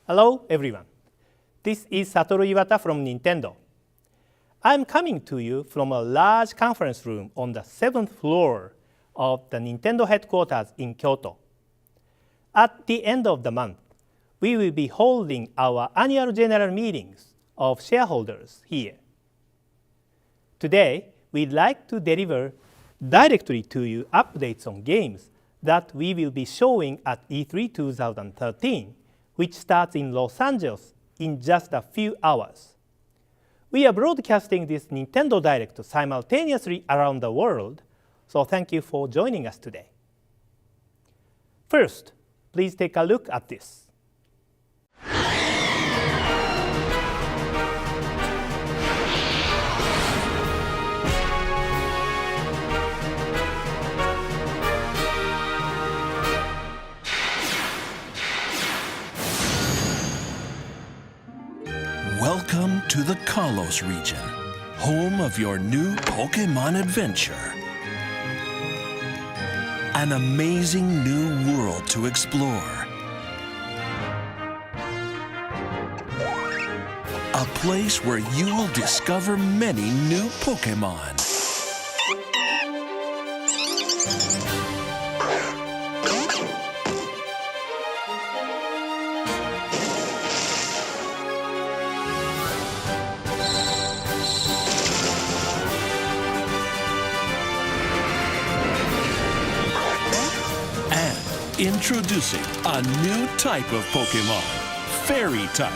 Hello, everyone. This is Satoru Iwata from Nintendo. I'm coming to you from a large conference room on the 7th floor of the Nintendo headquarters in Kyoto. At the end of the month, we will be holding our annual general meetings of shareholders here. Today, we'd like to deliver directly to you updates on games that we will be showing at E3 2013, which starts in Los Angeles in just a few hours. We are broadcasting this Nintendo Direct simultaneously around the world, so thank you for joining us today. First, please take a look at this. Welcome to the Kalos region, home of your new Pokémon adventure. An amazing new world to explore. A place where you will discover many new Pokémon. Introducing a new type of Pokémon, Fairy type.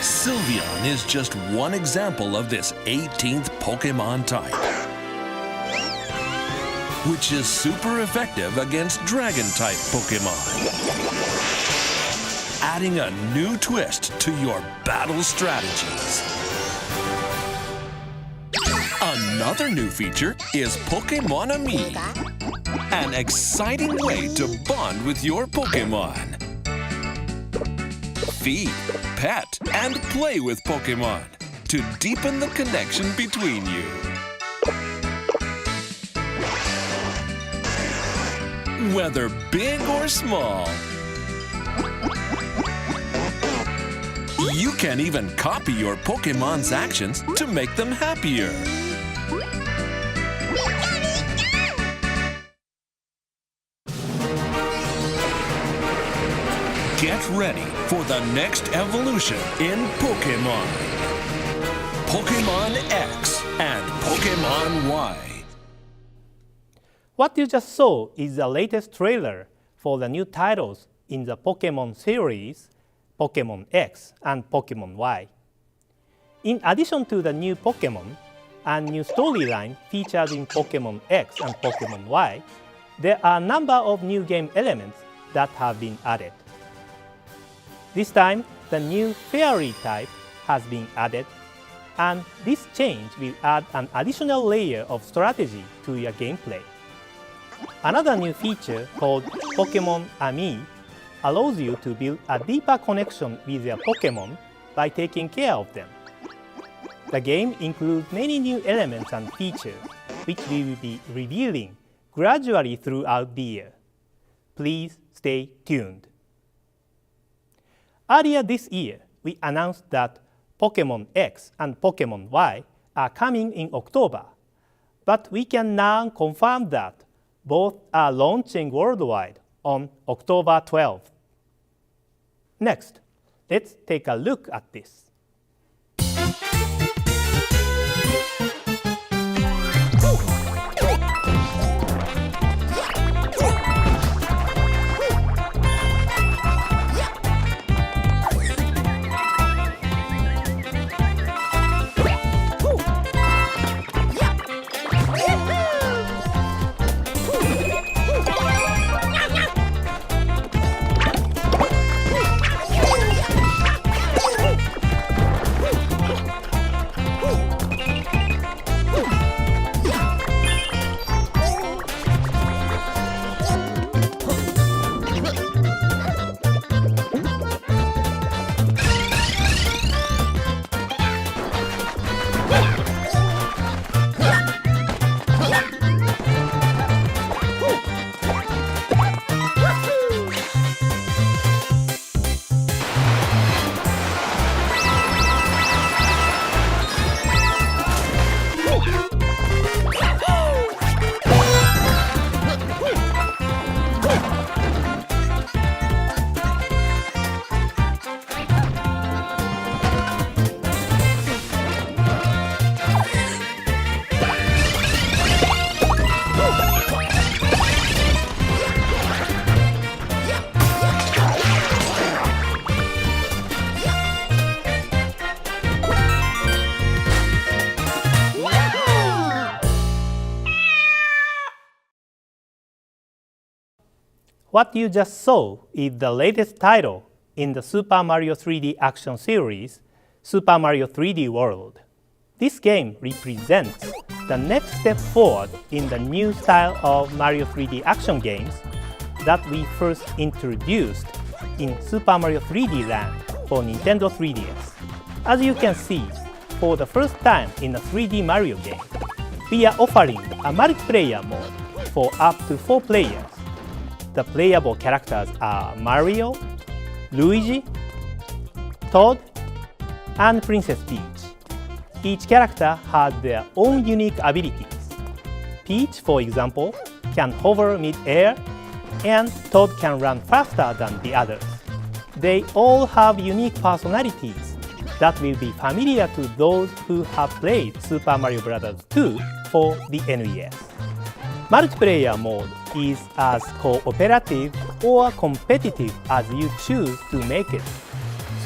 Sylveon is just one example of this 18th Pokémon type, which is super effective against Dragon-type Pokémon, adding a new twist to your battle strategies. Another new feature is Pokémon Ami, an exciting way to bond with your Pokémon. Feed, pet, and play with Pokémon to deepen the connection between you. Whether big or small, you can even copy your Pokémon's actions to make them happier. Get ready for the next evolution in Pokémon. Pokémon X and Pokémon Y. What you just saw is the latest trailer for the new titles in the Pokémon series, Pokémon X and Pokémon Y. In addition to the new Pokémon and new storyline featured in Pokémon X and Pokémon Y, there are a number of new game elements that have been added. This time, the new Fairy type has been added, and this change will add an additional layer of strategy to your gameplay. Another new feature called Pokémon Ami allows you to build a deeper connection with your Pokémon by taking care of them. The game includes many new elements and features, which we will be revealing gradually throughout the year. Please stay tuned. Earlier this year, we announced that Pokémon X and Pokémon Y are coming in October, but we can now confirm that both are launching worldwide on October 12th. Next, let's take a look at this. What you just saw is the latest title in the Super Mario 3D action series, Super Mario 3D World. This game represents the next step forward in the new style of Mario 3D action games that we first introduced in Super Mario 3D Land for Nintendo 3DS. As you can see, for the first time in a 3D Mario game, we are offering a multiplayer mode for up to 4 players. The playable characters are Mario, Luigi, Toad, and Princess Peach. Each character has their own unique abilities. Peach, for example, can hover mid-air, and Toad can run faster than the others. They all have unique personalities that will be familiar to those who have played Super Mario Bros. 2 for the NES. Multiplayer mode is as cooperative or competitive as you choose to make it,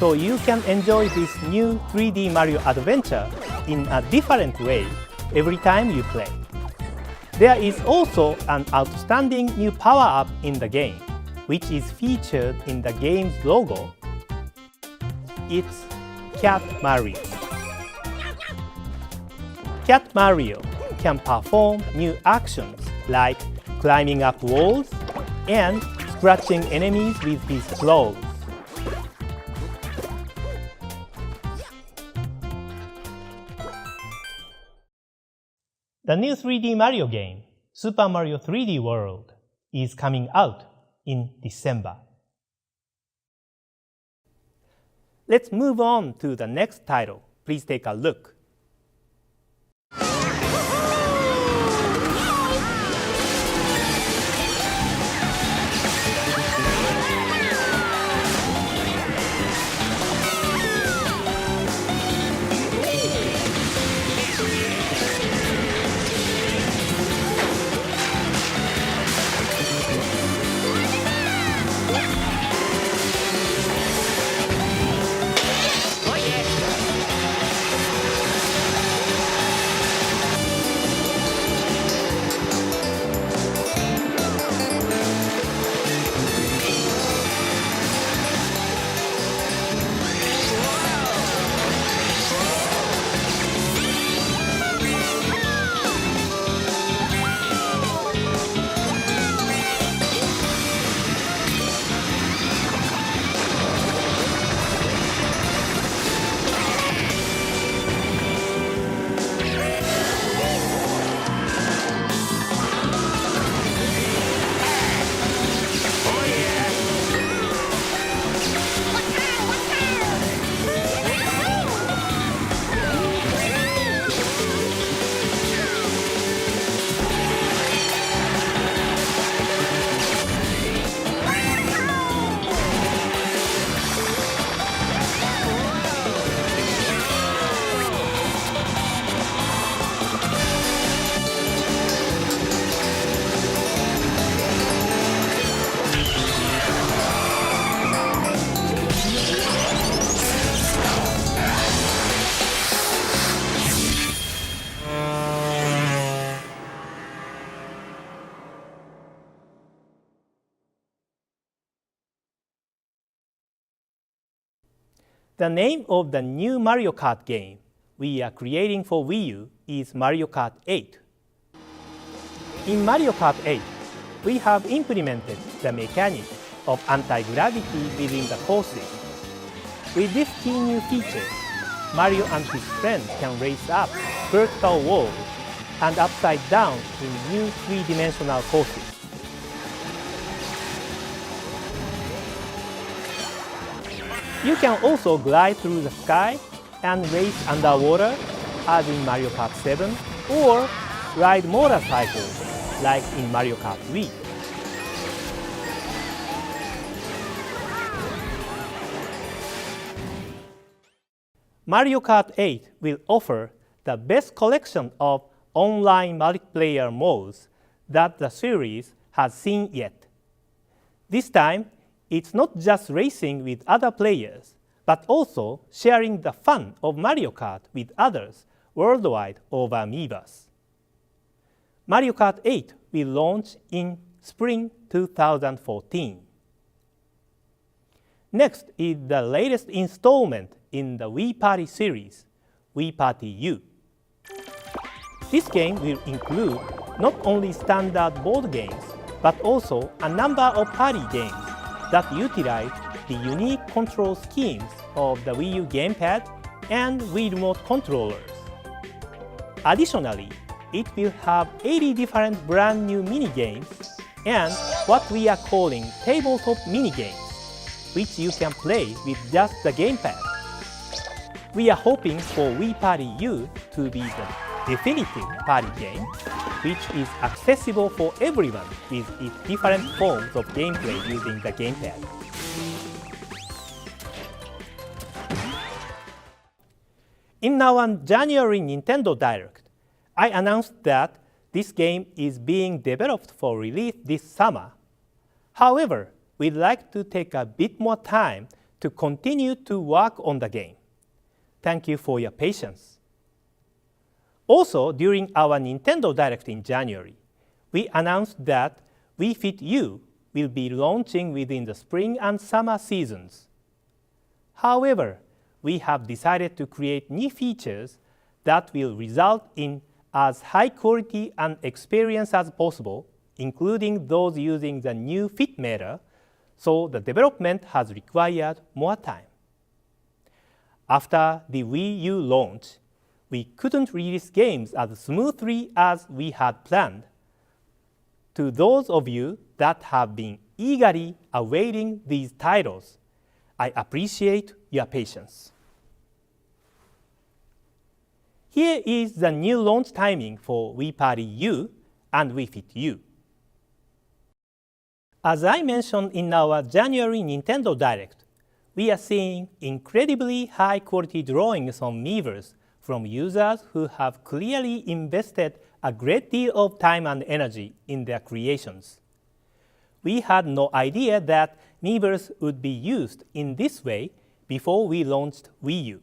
so you can enjoy this new 3D Mario adventure in a different way every time you play. There is also an outstanding new power-up in the game, which is featured in the game's logo. It's Cat Mario. Cat Mario can perform new actions like climbing up walls and scratching enemies with his claws. The new 3D Mario game, Super Mario 3D World, is coming out in December. Let's move on to the next title. Please take a look. The name of the new Mario Kart game we are creating for Wii U is Mario Kart 8. In Mario Kart 8, we have implemented the mechanic of anti-gravity within the courses. With this key new feature, Mario and his friends can race up vertical walls and upside down in new three-dimensional courses. You can also glide through the sky and race underwater, as in Mario Kart 7, or ride motorcycles, like in Mario Kart Wii. Mario Kart 8 will offer the best collection of online multiplayer modes that the series has seen yet. This time, it's not just racing with other players, but also sharing the fun of Mario Kart with others worldwide over Miiverse. Mario Kart 8 will launch in spring 2014. Next is the latest installment in the Wii Party series, Wii Party U. This game will include not only standard board games, but also a number of party games that utilize the unique control schemes of the Wii U gamepad and Wii Remote controllers. Additionally, it will have 80 different brand new mini-games and what we are calling tabletop mini-games, which you can play with just the gamepad. We are hoping for Wii Party U to be the definitive party game, which is accessible for everyone with its different forms of gameplay using the gamepad. In our January Nintendo Direct, I announced that this game is being developed for release this summer. However, we'd like to take a bit more time to continue to work on the game. Thank you for your patience. Also, during our Nintendo Direct in January, we announced that Wii Fit U will be launching within the spring and summer seasons. However, we have decided to create new features that will result in as high quality and experience as possible, including those using the new Fit Meta, so the development has required more time. After the Wii U launch, we couldn't release games as smoothly as we had planned. To those of you that have been eagerly awaiting these titles, I appreciate your patience. Here is the new launch timing for Wii Party U and Wii Fit U. As I mentioned in our January Nintendo Direct, we are seeing incredibly high-quality drawings on Miiverse from users who have clearly invested a great deal of time and energy in their creations. We had no idea that Miiverse would be used in this way before we launched Wii U.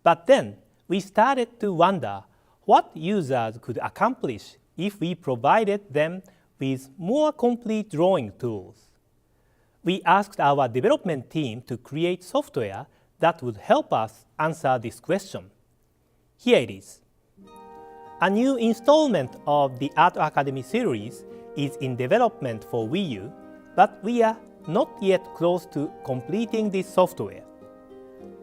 But then, we started to wonder what users could accomplish if we provided them with more complete drawing tools. We asked our development team to create software that would help us answer this question. Here it is. A new installment of the Art Academy series is in development for Wii U, but we are not yet close to completing this software.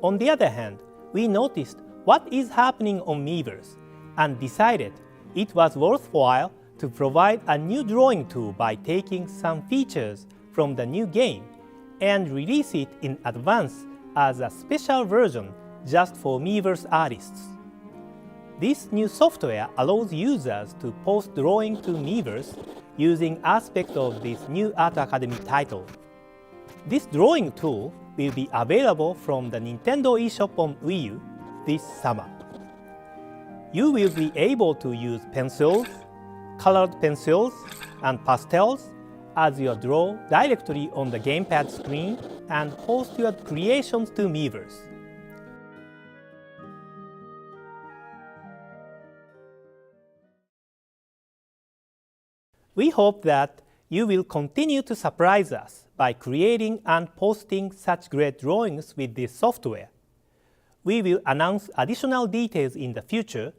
On the other hand, we noticed what is happening on Miiverse and decided it was worthwhile to provide a new drawing tool by taking some features from the new game and release it in advance as a special version just for Miiverse artists. This new software allows users to post drawing to Miiverse using aspects of this new Art Academy title. This drawing tool will be available from the Nintendo eShop on Wii U this summer. You will be able to use pencils, colored pencils, and pastels as you draw directly on the gamepad screen and post your creations to Miiverse. We hope that you will continue to surprise us by creating and posting such great drawings with this software. We will announce additional details in the future,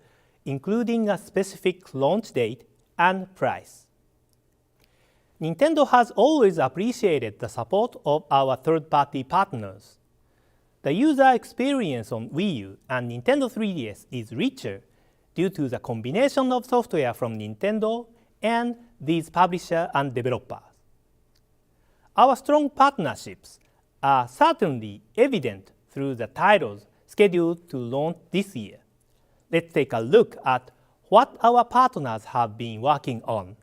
including a specific launch date and price. Nintendo has always appreciated the support of our third-party partners. The user experience on Wii U and Nintendo 3DS is richer due to the combination of software from Nintendo and these publishers and developers. Our strong partnerships are certainly evident through the titles scheduled to launch this year. Let's take a look at what our partners have been working on.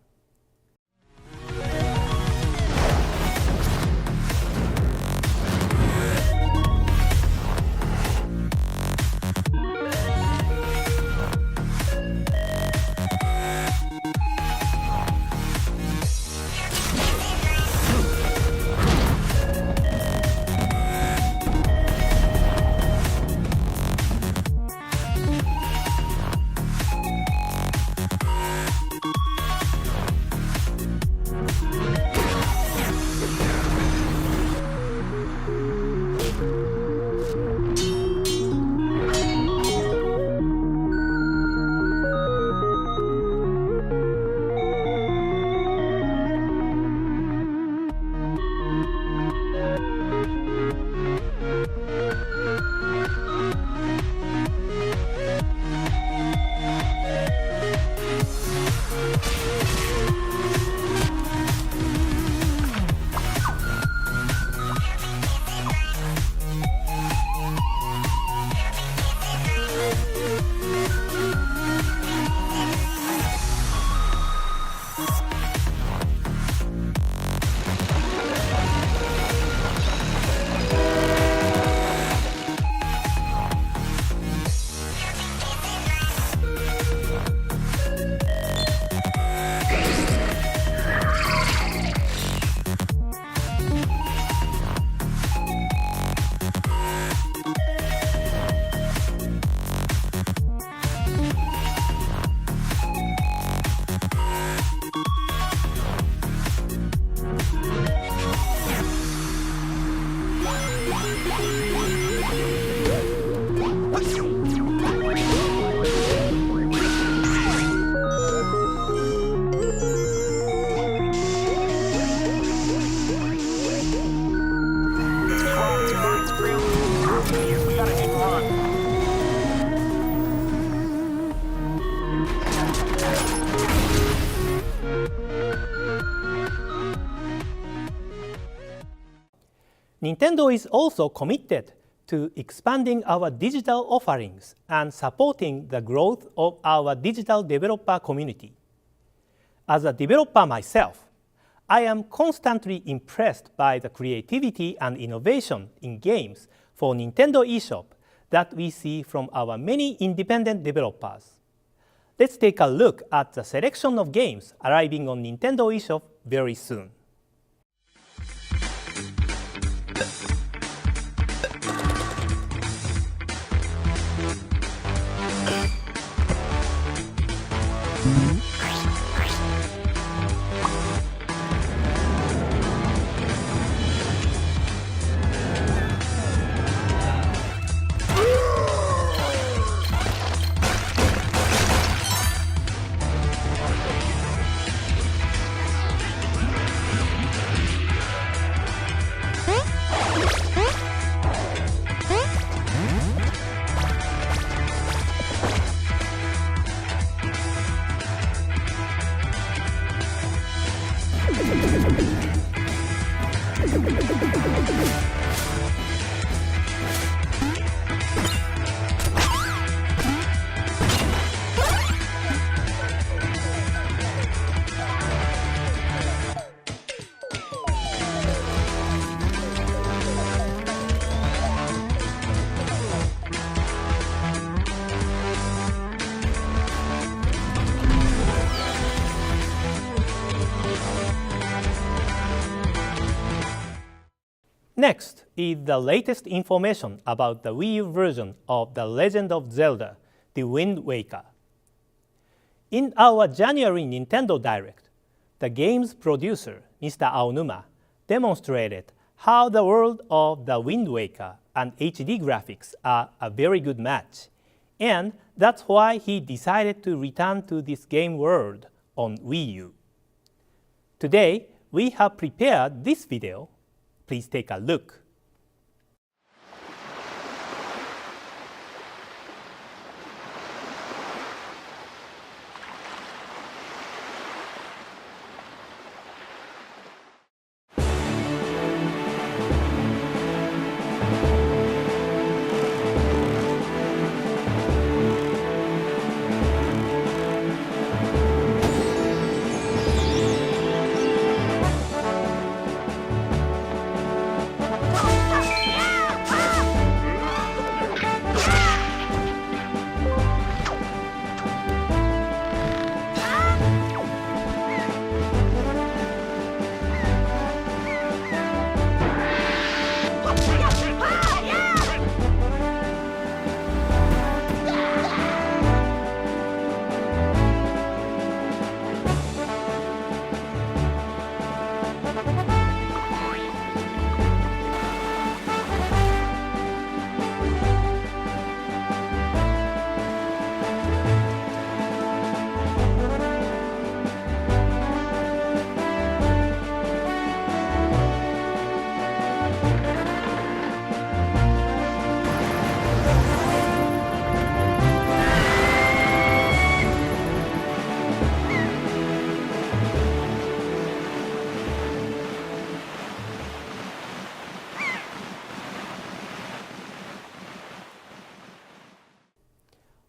Nintendo is also committed to expanding our digital offerings and supporting the growth of our digital developer community. As a developer myself, I am constantly impressed by the creativity and innovation in games for Nintendo eShop that we see from our many independent developers. Let's take a look at the selection of games arriving on Nintendo eShop very soon. Next is the latest information about the Wii U version of The Legend of Zelda: The Wind Waker. In our January Nintendo Direct, the game's producer, Mr. Aonuma, demonstrated how the world of The Wind Waker and HD graphics are a very good match, and that's why he decided to return to this game world on Wii U. Today, we have prepared this video. Please take a look.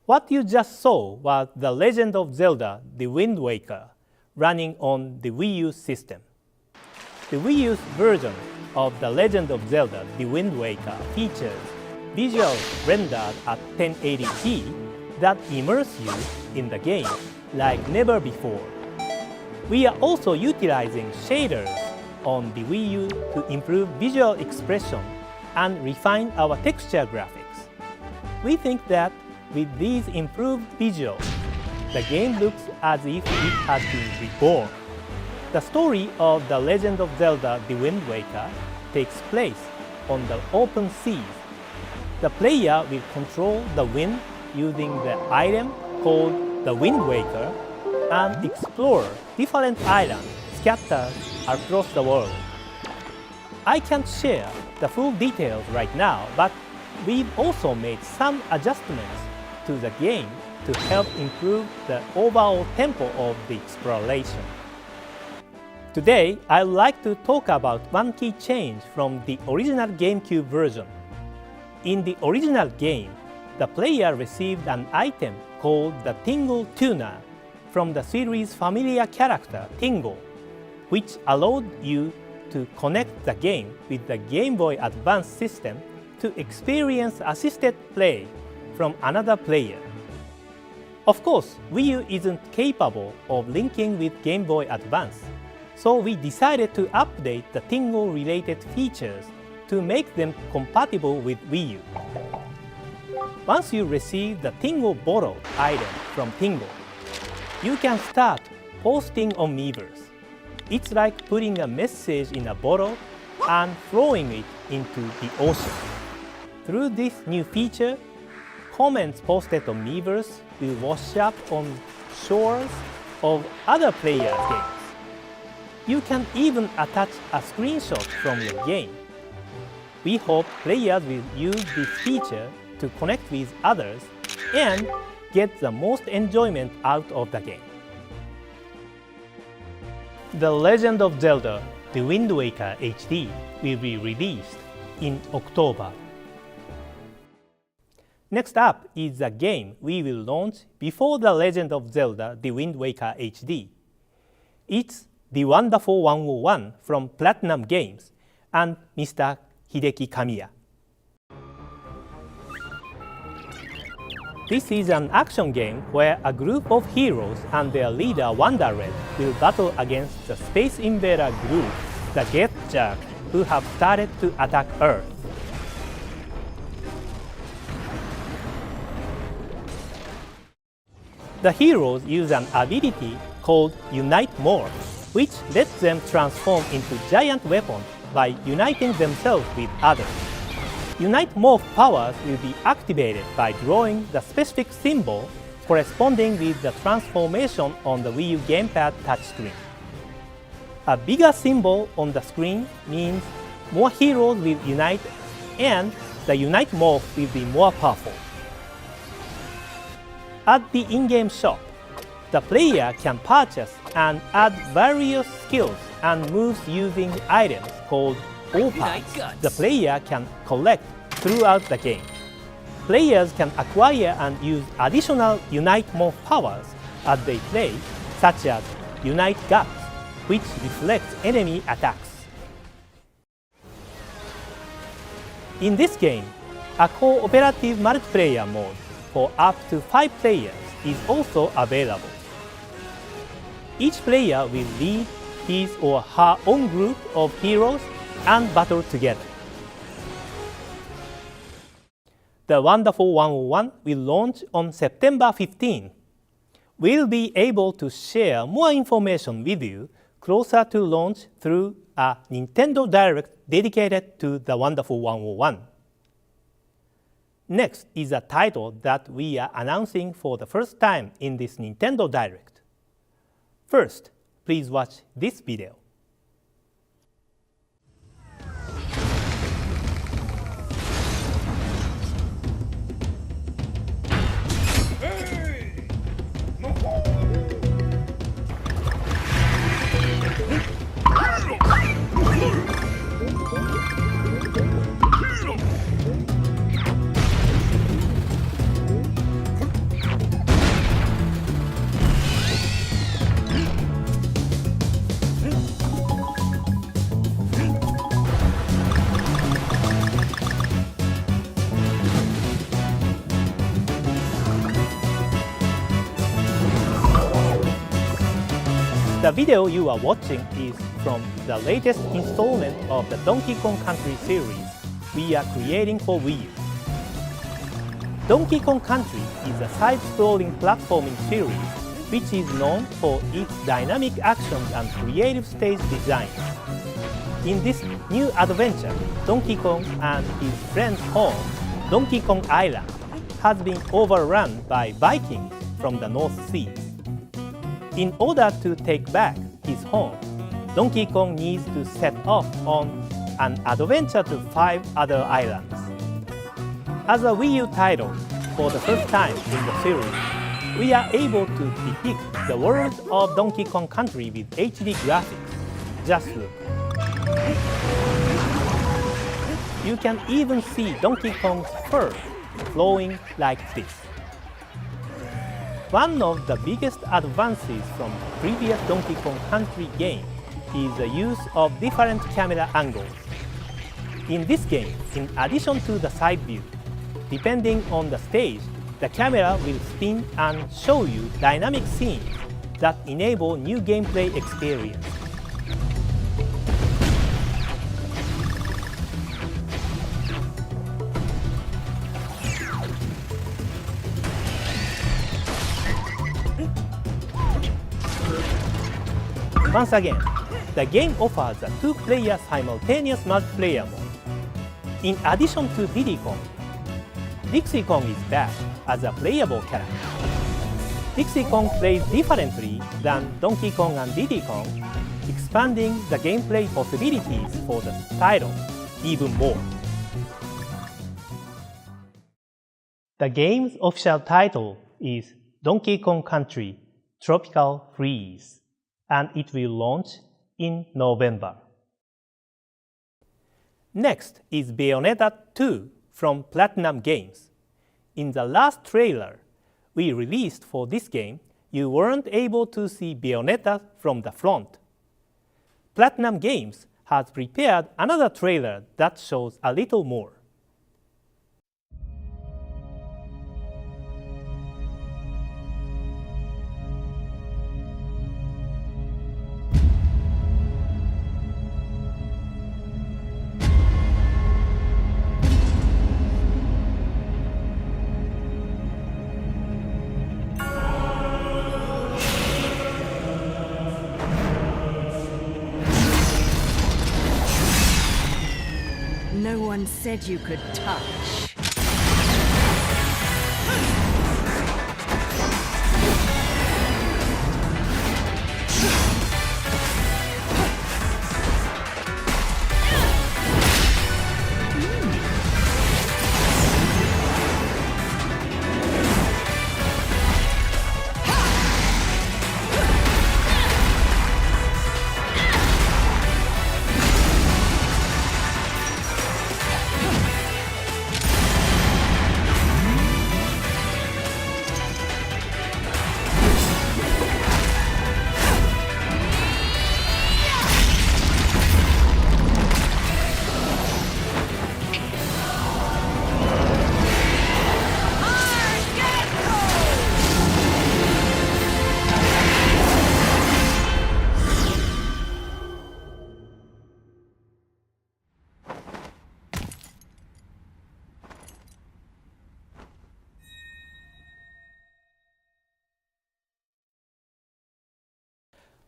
What you just saw was The Legend of Zelda: The Wind Waker running on the Wii U system. The Wii U's version of The Legend of Zelda: The Wind Waker features visuals rendered at 1080p that immerse you in the game like never before. We are also utilizing shaders on the Wii U to improve visual expression and refine our texture graphics. We think that with these improved visuals, the game looks as if it has been reborn. The story of The Legend of Zelda: The Wind Waker takes place on the open seas. The player will control the wind using the item called the Wind Waker and explore different islands scattered across the world. I can't share the full details right now, but we've also made some adjustments to the game to help improve the overall tempo of the exploration. Today, I'd like to talk about one key change from the original GameCube version. In the original game, the player received an item called the Tingle Tuner from the series' familiar character Tingle, which allowed you to connect the game with the Game Boy Advance system to experience assisted play from another player. Of course, Wii U isn't capable of linking with Game Boy Advance, so we decided to update the Tingle-related features to make them compatible with Wii U. Once you receive the Tingle borrowed item from Tingle, you can start posting on Miiverse. It's like putting a message in a bottle and throwing it into the ocean. Through this new feature, comments posted on Miiverse will wash up on shores of other players' games. You can even attach a screenshot from your game. We hope players will use this feature to connect with others and get the most enjoyment out of the game. The Legend of Zelda: The Wind Waker HD will be released in October. Next up is a game we will launch before The Legend of Zelda: The Wind Waker HD. It's The Wonderful 101 from Platinum Games and Mr. Hideki Kamiya. This is an action game where a group of heroes and their leader Wonder Red will battle against the Space Invader group, the Get Jerk, who have started to attack Earth. The heroes use an ability called Unite Morph, which lets them transform into giant weapons by uniting themselves with others. Unite Morph powers will be activated by drawing the specific symbol corresponding with the transformation on the Wii U gamepad touchscreen. A bigger symbol on the screen means more heroes will unite and the Unite Morph will be more powerful. At the in-game shop, the player can purchase and add various skills and moves using items called Opals the player can collect throughout the game. Players can acquire and use additional Unite Morph powers as they play, such as Unite Guts, which reflects enemy attacks. In this game, a cooperative multiplayer mode for up to 5 players is also available. Each player will lead his or her own group of heroes and battle together. The Wonderful 101 will launch on September 15. We'll be able to share more information with you closer to launch through a Nintendo Direct dedicated to the Wonderful 101. Next is a title that we are announcing for the first time in this Nintendo Direct. First, please watch this video. The video you are watching is from the latest installment of the Donkey Kong Country series we are creating for Wii U. Donkey Kong Country is a side-scrolling platforming series which is known for its dynamic actions and creative stage design. In this new adventure, Donkey Kong and his friend's home, Donkey Kong Island, has been overrun by Vikings from the North Sea. In order to take back his home, Donkey Kong needs to set off on an adventure to 5 other islands. As a Wii U title, for the first time in the series, we are able to depict the world of Donkey Kong Country with HD graphics Just look. You can even see Donkey Kong's fur flowing like this. One of the biggest advances from previous Donkey Kong Country game is the use of different camera angles. In this game, in addition to the side view, depending on the stage, the camera will spin and show you dynamic scenes that enable new gameplay experience. Once again, the game offers a two-player simultaneous multiplayer mode. In addition to Diddy Kong, Dixie Kong is back as a playable character. Dixie Kong plays differently than Donkey Kong and Diddy Kong, expanding the gameplay possibilities for the title even more. The game's official title is Donkey Kong Country Tropical Freeze, and it will launch in November. Next is Bayonetta 2 from Platinum Games. In the last trailer we released for this game, you weren't able to see Bayonetta from the front. Platinum Games has prepared another trailer that shows a little more. No one said you could touch.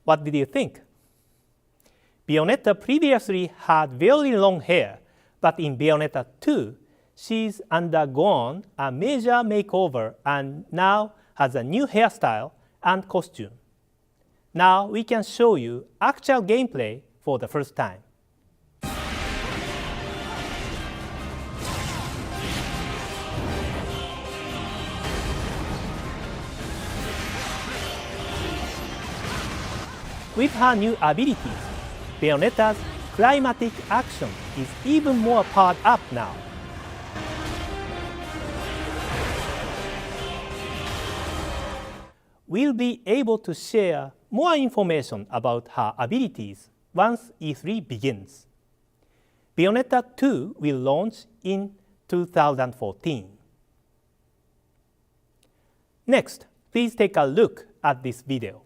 What did you think? Bayonetta previously had very long hair, but in Bayonetta 2, she's undergone a major makeover and now has a new hairstyle and costume. Now we can show you actual gameplay for the first time. With her new abilities, Bayonetta's climatic action is even more powered up now. We'll be able to share more information about her abilities once E3 begins. Bayonetta 2 will launch in 2014. Next, please take a look at this video.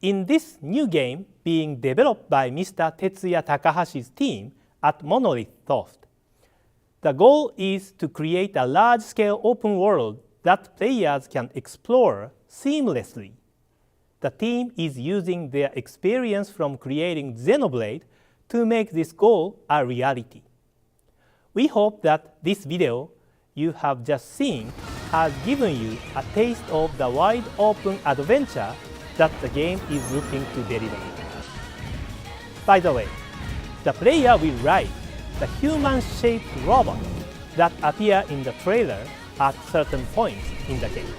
In this new game being developed by Mr. Tetsuya Takahashi's team at Monolith Soft, the goal is to create a large-scale open world that players can explore seamlessly. The team is using their experience from creating Xenoblade to make this goal a reality. We hope that this video you have just seen has given you a taste of the wide open adventure that the game is looking to deliver. By the way, the player will ride the human-shaped robot that appear in the trailer at certain points in the game.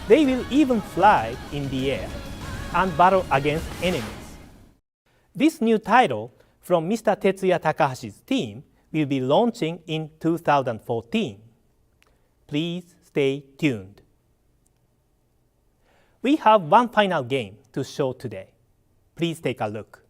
They will even fly in the air and battle against enemies. This new title from Mr. Tetsuya Takahashi's team will be launching in 2014. Please stay tuned. We have one final game to show today. Please take a look.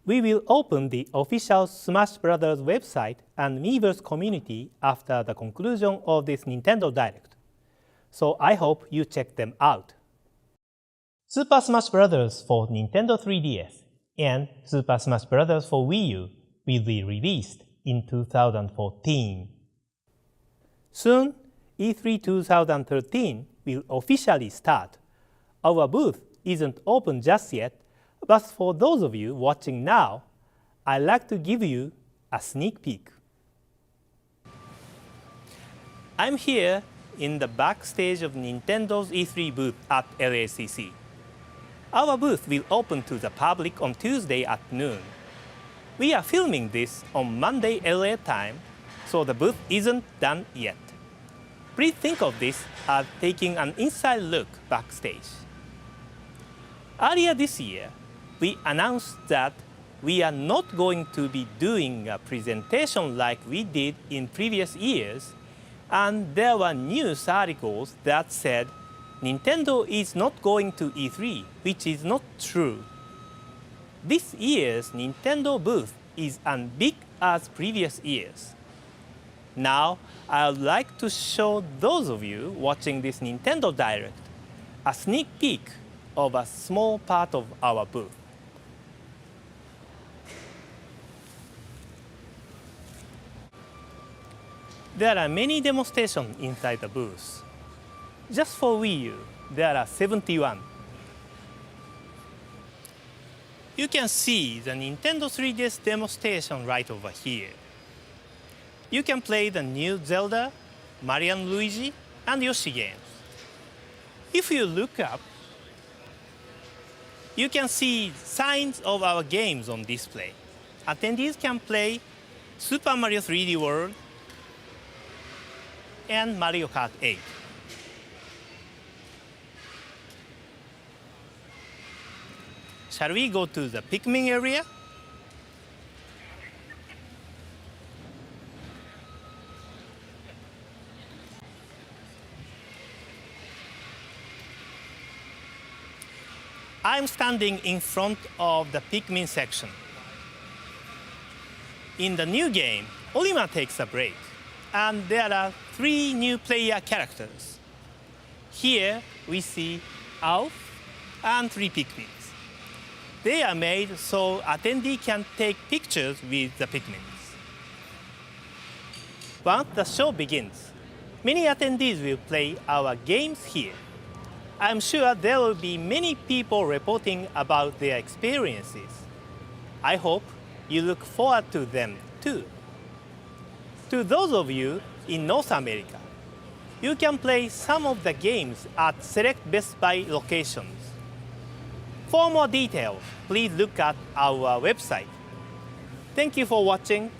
We will open the official Smash Bros. Website and Miiverse community after the conclusion of this Nintendo Direct, so I hope you check them out. Super Smash Bros. For Nintendo 3DS and Super Smash Bros. For Wii U will be released in 2014. Soon, E3 2013 will officially start, our booth isn't open just yet, but for those of you watching now, I'd like to give you a sneak peek. I'm here in the backstage of Nintendo's E3 booth at LACC. Our booth will open to the public on Tuesday at noon. We are filming this on Monday LA time, so the booth isn't done yet. Please think of this as taking an inside look backstage. Earlier this year, we announced that we are not going to be doing a presentation like we did in previous years, and there were news articles that said Nintendo is not going to E3, which is not true. This year's Nintendo booth is as big as previous years. Now, I would like to show those of you watching this Nintendo Direct a sneak peek of a small part of our booth. There are many demonstrations inside the booth. Just for Wii U, there are 71. You can see the Nintendo 3DS demonstration right over here. You can play the new Zelda, Mario & Luigi, and Yoshi games. If you look up, you can see signs of our games on display. Attendees can play Super Mario 3D World and Mario Kart 8. Shall we go to the Pikmin area? I'm standing in front of the Pikmin section. In the new game, Olimar takes a break, and there are 3 new player characters. Here we see Alf and 3 Pikmins. They are made so attendees can take pictures with the Pikmins. Once the show begins, many attendees will play our games here. I'm sure there will be many people reporting about their experiences. I hope you look forward to them too. To those of you in North America, you can play some of the games at select Best Buy locations. For more details, please look at our website. Thank you for watching